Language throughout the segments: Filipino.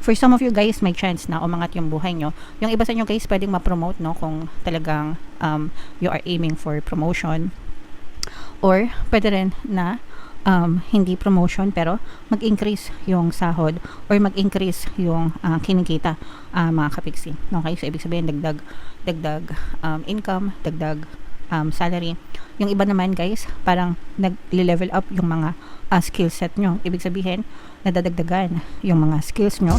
For some of you guys, may chance na umangat yung buhay nyo. Yung iba sa inyo guys, pwedeng ma-promote, no? Kung talagang you are aiming for promotion. Or, pwede rin na hindi promotion pero mag-increase yung sahod or mag-increase yung kinikita, mga kapiksi. Okay? So, ibig sabihin, dagdag income, dagdag salary. Yung iba naman guys, parang nag-level up yung mga skill set nyo. Ibig sabihin, nadadagdagan yung mga skills nyo.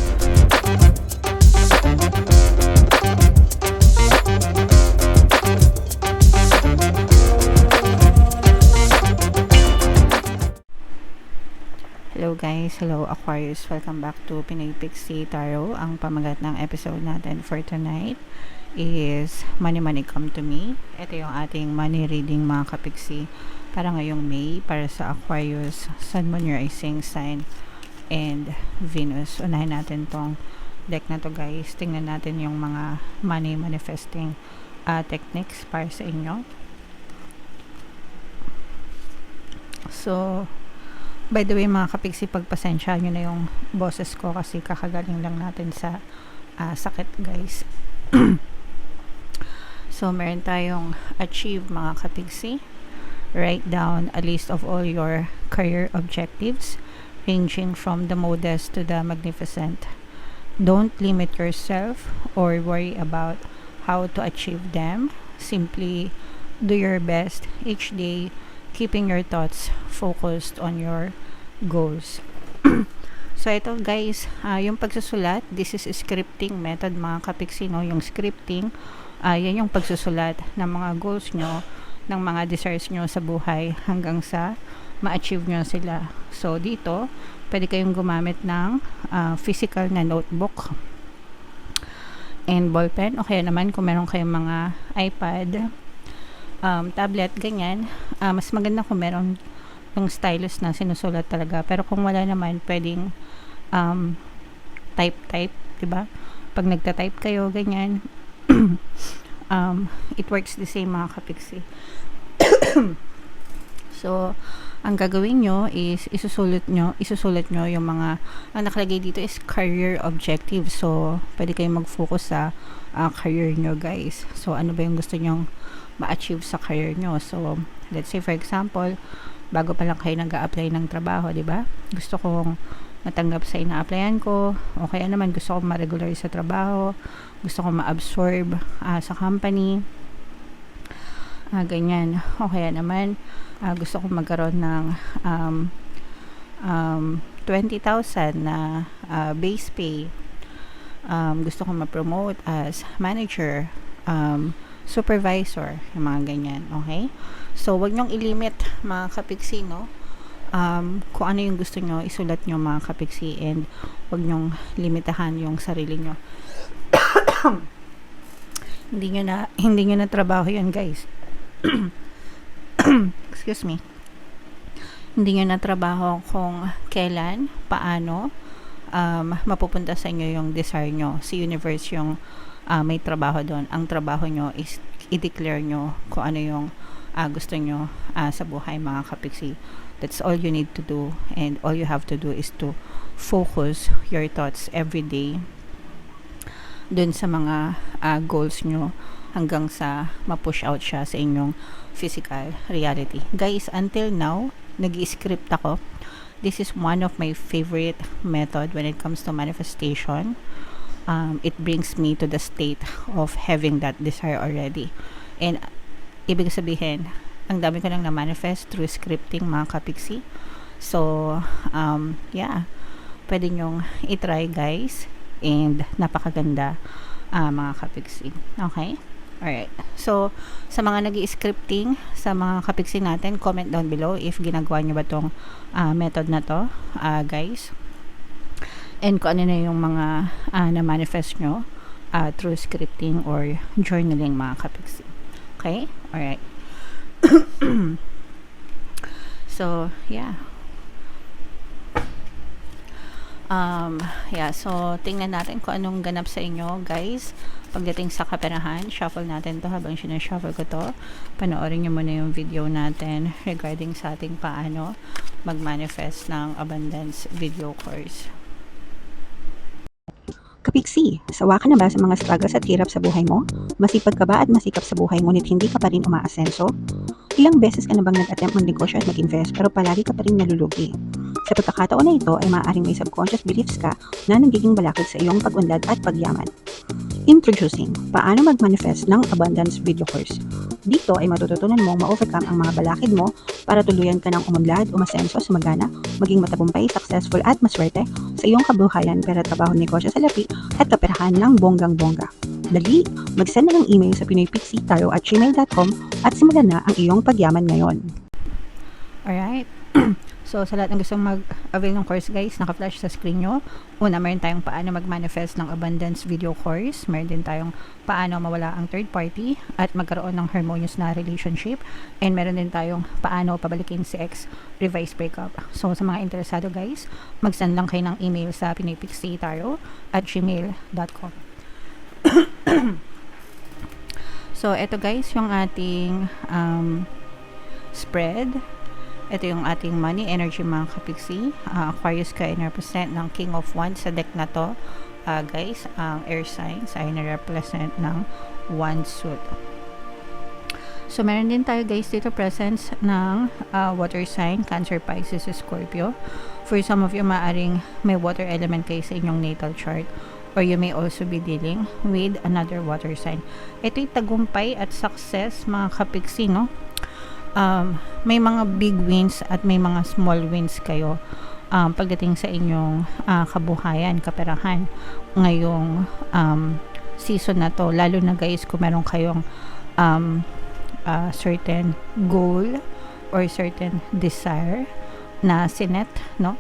Hello guys, hello Aquarius, welcome back to Pinoy Pixie Tarot. Ang pamagat ng episode natin for tonight is Money Money Come to Me. Ito yung ating money reading mga kapiksi para ngayong May, para sa Aquarius, Sun, Moon, Rising Sign, and Venus. Unahin natin tong deck na to guys. Tingnan natin yung mga money manifesting techniques para sa inyo. So, by the way mga kapiksi, pagpasensya nyo na yung boses ko kasi kakagaling lang natin sa sakit guys. So meron tayong achieve mga kapiksi. Write down a list of all your career objectives ranging from the modest to the magnificent. Don't limit yourself or worry about how to achieve them. Simply do your best each day, keeping your thoughts focused on your goals. So ito guys, yung pagsusulat, this is scripting method mga kapiksi, no? Yung scripting, yan yung pagsusulat ng mga goals nyo, ng mga desires nyo sa buhay hanggang sa ma-achieve nyo sila. So dito, pwede kayong gumamit ng physical na notebook and ballpen, o kaya naman kung meron kayong mga iPad, tablet, ganyan, mas maganda kung meron yung stylus na sinusulat talaga. Pero kung wala naman, pwedeng type, diba? Pag nagta-type kayo, ganyan, it works the same mga kapiksi. So, ang gagawin nyo is isusulat nyo yung mga, ang nakalagay dito is career objective. So, pwede kayong mag-focus sa career nyo guys. So, ano ba yung gusto nyong ma-achieve sa career nyo? So, let's say for example, bago pa lang kayo nag-a-apply ng trabaho, di ba? Gusto kong matanggap sa ina-applyan ko, o kaya naman gusto kong ma-regular sa trabaho, gusto kong ma-absorb sa company, ganyan. O kaya naman, gusto kong magkaroon ng 20,000 na base pay. Gusto kong ma-promote as manager, supervisor, yung mga ganyan, okay? So, wag nyong ilimit mga kapiksi, no? Kung ano yung gusto nyo, isulat nyo mga kapiksi, and wag nyong limitahan yung sarili nyo. hindi nyo na trabaho yun guys. Excuse me. Hindi nyo na trabaho kung kailan, paano mapupunta sa inyo yung desire nyo. Si universe yung may trabaho doon. Ang trabaho nyo is i-declare nyo kung ano yung gusto nyo sa buhay mga kapiksi. That's all you need to do, and all you have to do is to focus your thoughts every day dun sa mga goals nyo hanggang sa ma-push out siya sa inyong physical reality. Guys, until now, nag-i-script ako. This is one of my favorite method when it comes to manifestation. It brings me to the state of having that desire already. And ibig sabihin, ang dami ko nang na-manifest through scripting mga kapiksi. So, yeah, pwede nyong itry guys, and napakaganda mga kapiksi. Okay? Alright. So, sa mga nag-i-scripting, sa mga kapiksi natin, comment down below if ginagawa nyo ba tong method na to, guys. And kung ano na yung mga na-manifest nyo through scripting or journaling mga kapiksi. Okay? Alright. So, yeah. Yeah, so tingnan natin kung anong ganap sa inyo, guys. Pagdating sa kaperahan, shuffle natin to. Habang sinashuffle ko to, panoorin nyo muna yung video natin regarding sa ating paano mag-manifest ng abundance video course. Kapiksi, sawa ka na ba sa mga struggles at hirap sa buhay mo? Masipag ka ba at masikap sa buhay ngunit hindi ka pa rin umaasenso? Ilang beses ka na bang nag-attempt magnegosyo at mag-invest pero palagi ka pa rin nalulugi? Sa pagkakataon na ito ay maaaring may subconscious beliefs ka na nagiging balakid sa iyong pag-unlad at pagyaman. Introducing, paano mag-manifest ng abundance video course. Dito ay matututunan mong ma-overcome ang mga balakid mo para tuluyan ka ng umunlad, umasenso, sumagana, maging matagumpay, successful at maswerte sa iyong kabuhayan, pera, trabaho, negosyo, salapi at kaperahan ng bonggang-bongga. Dali, mag-send na ng email sa pinoypixitaro@gmail.com at simulan na ang iyong pagyaman ngayon. Alright. So, sa lahat ng gustong mag-avail ng course, guys, naka-flash sa screen nyo. Una, meron tayong paano mag-manifest ng abundance video course. Meron din tayong paano mawala ang third party at magkaroon ng harmonious na relationship. And meron din tayong paano pabalikin si ex, revised breakup. So, sa mga interesado, guys, mag-send lang kayo ng email sa pinoypixitaro@gmail.com. So, eto, guys, yung ating spread. Ito yung ating money energy, mga kapiksi. Aquarius ka represent ng King of Wands sa deck na to. Guys, ang air signs ay na-represent ng Wand suit. So, meron din tayo, guys, dito presence ng water sign, Cancer, Pisces, Scorpio. For some of you, maaring may water element kayo sa inyong natal chart, or you may also be dealing with another water sign. Ito'y tagumpay at success, mga kapiksi, no? May mga big wins at may mga small wins kayo pagdating sa inyong kabuhayan, kaperahan ngayong season na to, lalo na, guys, kung meron kayong certain goal or certain desire na sinet, no,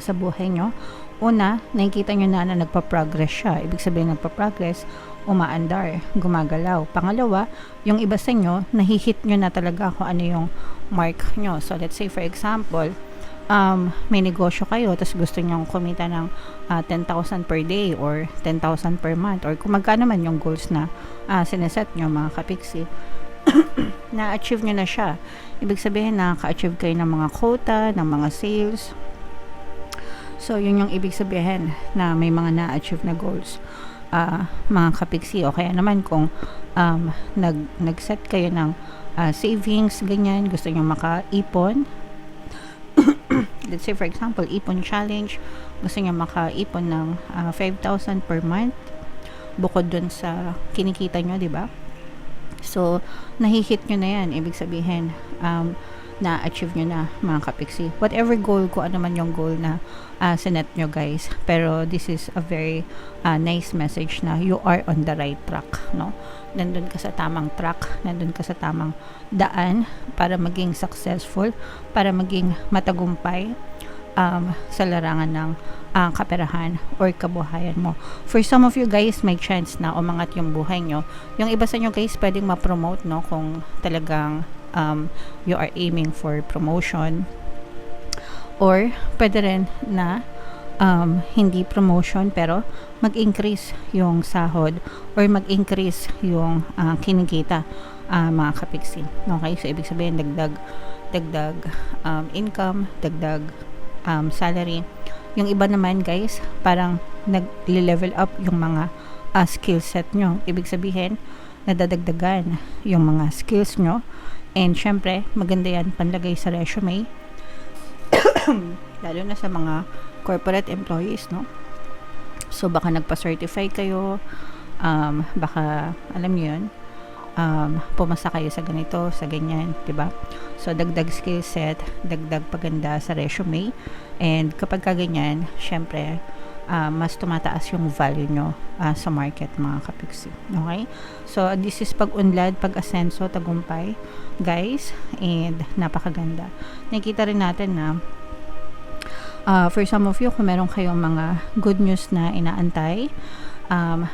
sa buhay nyo. Una, nakikita nyo na nagpa-progress siya. Ibig sabihin, nagpa-progress, umaandar, gumagalaw. Pangalawa, yung iba sa inyo, nahihit nyo na talaga kung ano yung mark nyo. So, let's say, for example, may negosyo kayo, tapos gusto nyo kumita ng 10,000 per day or 10,000 per month, or kung magkano man yung goals na sineset nyo, mga kapiksi, na-achieve nyo na siya. Ibig sabihin, nakaka-achieve kayo ng mga quota, ng mga sales. So, yun yung ibig sabihin na may mga na-achieve na goals, mga kapiksi. O kaya naman kung nag-set kayo ng savings, ganyan, gusto nyo makaipon. Let's say, for example, ipon challenge, gusto nyo makaipon ng 5,000 per month bukod dun sa kinikita nyo, di ba? So, nahihit nyo na yan. Ibig sabihin, na-achieve nyo na, mga kapiksi. Whatever goal, kung ano man yung goal na sinet nyo, guys. Pero this is a very nice message na you are on the right track, no? Nandun ka sa tamang track, nandun ka sa tamang daan para maging successful, para maging matagumpay sa larangan ng kaperahan or kabuhayan mo. For some of you, guys, may chance na umangat yung buhay nyo. Yung iba sa nyo, guys, pwedeng ma-promote, no, kung talagang you are aiming for promotion, or pwede rin na hindi promotion pero mag-increase yung sahod or mag-increase yung kinikita, mga kapiksi. Okay, so ibig sabihin dagdag income, dagdag salary. Yung iba naman, guys, parang nag-level up yung mga skill set nyo. Ibig sabihin nadadagdagan yung mga skills nyo. And syempre, maganda yan panlagay sa resume. Lalo na sa mga corporate employees, no? So, baka nagpa-certify kayo, baka, alam nyo yun, pumasa kayo sa ganito, sa ganyan, diba? So, dagdag skill set, dagdag paganda sa resume. And kapag kaganyan, syempre, mas tumataas yung value nyo sa market, mga kapiksi. Okay? So, this is pag-unlad, pag-asenso, tagumpay, guys, and napakaganda. Nakikita rin natin na for some of you, kung meron kayong mga good news na inaantay,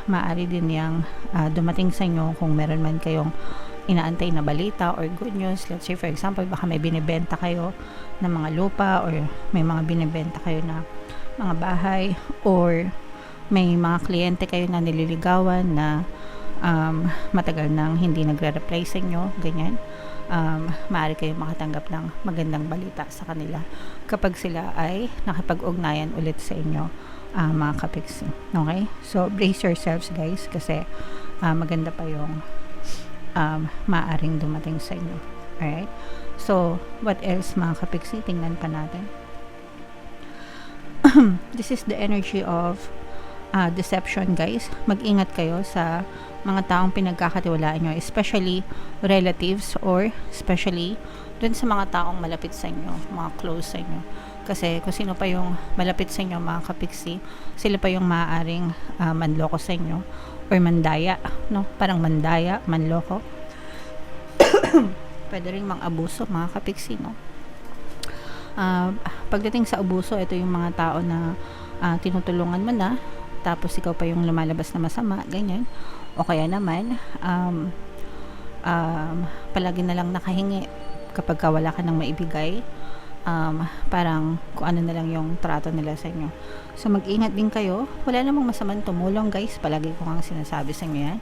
maaari din yung dumating sa inyo kung meron man kayong inaantay na balita or good news. Let's say, for example, baka may binibenta kayo ng mga lupa or may mga binibenta kayo na mga bahay, or may mga kliyente kayo na nililigawan na matagal nang hindi nagre-reply sa inyo, ganyan. Maaari kayo makatanggap ng magandang balita sa kanila kapag sila ay nakipag-ugnayan ulit sa inyo mga kapiksi. Okay? So, brace yourselves guys kasi maganda pa yung maaring dumating sa inyo. Alright? So, what else mga kapiksi? Tingnan pa natin. This is the energy of deception guys. Mag-ingat kayo sa mga taong pinagkakatiwalaan nyo, especially relatives or especially dun sa mga taong malapit sa inyo, mga close sa inyo. Kasi kung sino pa yung malapit sa inyo mga kapiksi, sila pa yung maaaring manloko sa inyo or mandaya, no? Parang mandaya, manloko. Pwede rin mang-abuso mga kapiksi, no? Pagdating sa abuso, ito yung mga tao na tinutulungan mo na, tapos ikaw pa yung lumalabas na masama, ganyan. O kaya naman, palagi na lang nakahingi kapag wala ka nang maibigay. Parang kung ano na lang yung trato nila sa inyo. So mag-ingat din kayo. Wala namang masamang tumulong guys, palagi ko nga sinasabi sa inyo yan.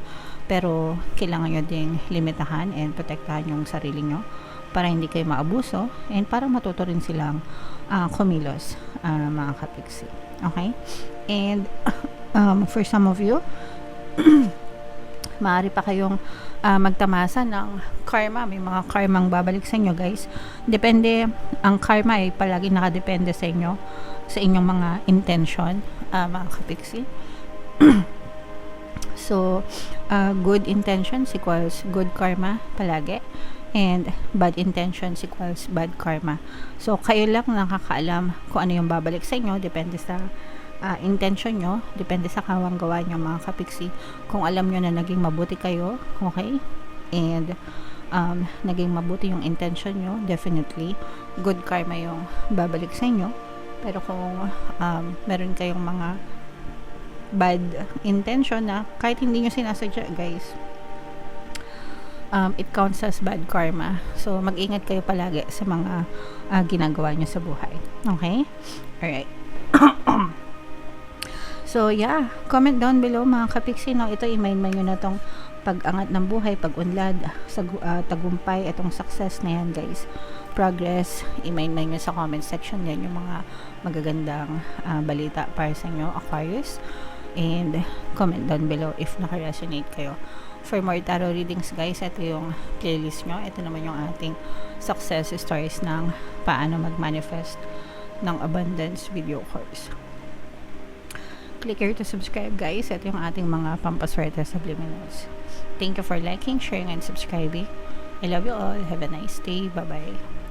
Pero kailangan nyo ding limitahan and protektahan yung sarili nyo para hindi kayo maabuso and para matuto rin silang kumilos, mga kapiksi. Okay? And for some of you, maaari pa kayong magtamasa ng karma. May mga karmang babalik sa inyo guys. Depende, ang karma ay palagi nakadepende sa inyo, sa inyong mga intention, mga kapiksi. So, good intentions equals good karma palagi. And bad intentions equals bad karma. So, kayo lang nakakaalam kung ano yung babalik sa inyo. Depende sa intention nyo. Depende sa kawang gawa nyo mga kapiksi. Kung alam nyo na naging mabuti kayo, okay? And naging mabuti yung intention nyo, definitely good karma yung babalik sa inyo. Pero kung meron kayong mga bad intention na kahit hindi nyo sinasadya guys, it counts as bad karma. So mag-ingat kayo palagi sa mga ginagawa nyo sa buhay. Okay? Alright. So yeah, comment down below mga kapiksi, no? Ito i-mind nyo na tong pag-angat ng buhay, pag-unlad, tagumpay, itong success na yan guys, progress, i-mind nyo sa comment section yan yung mga magagandang balita para sa inyo, Aquarius. And comment down below if naka-resonate kayo. For more tarot readings guys, ito yung playlist nyo. Ito naman yung ating success stories ng paano mag-manifest ng abundance video course. Click here to subscribe guys. Ito yung ating mga pampaswerte subliminals. Thank you for liking, sharing, and subscribing. I love you all. Have a nice day. Bye-bye.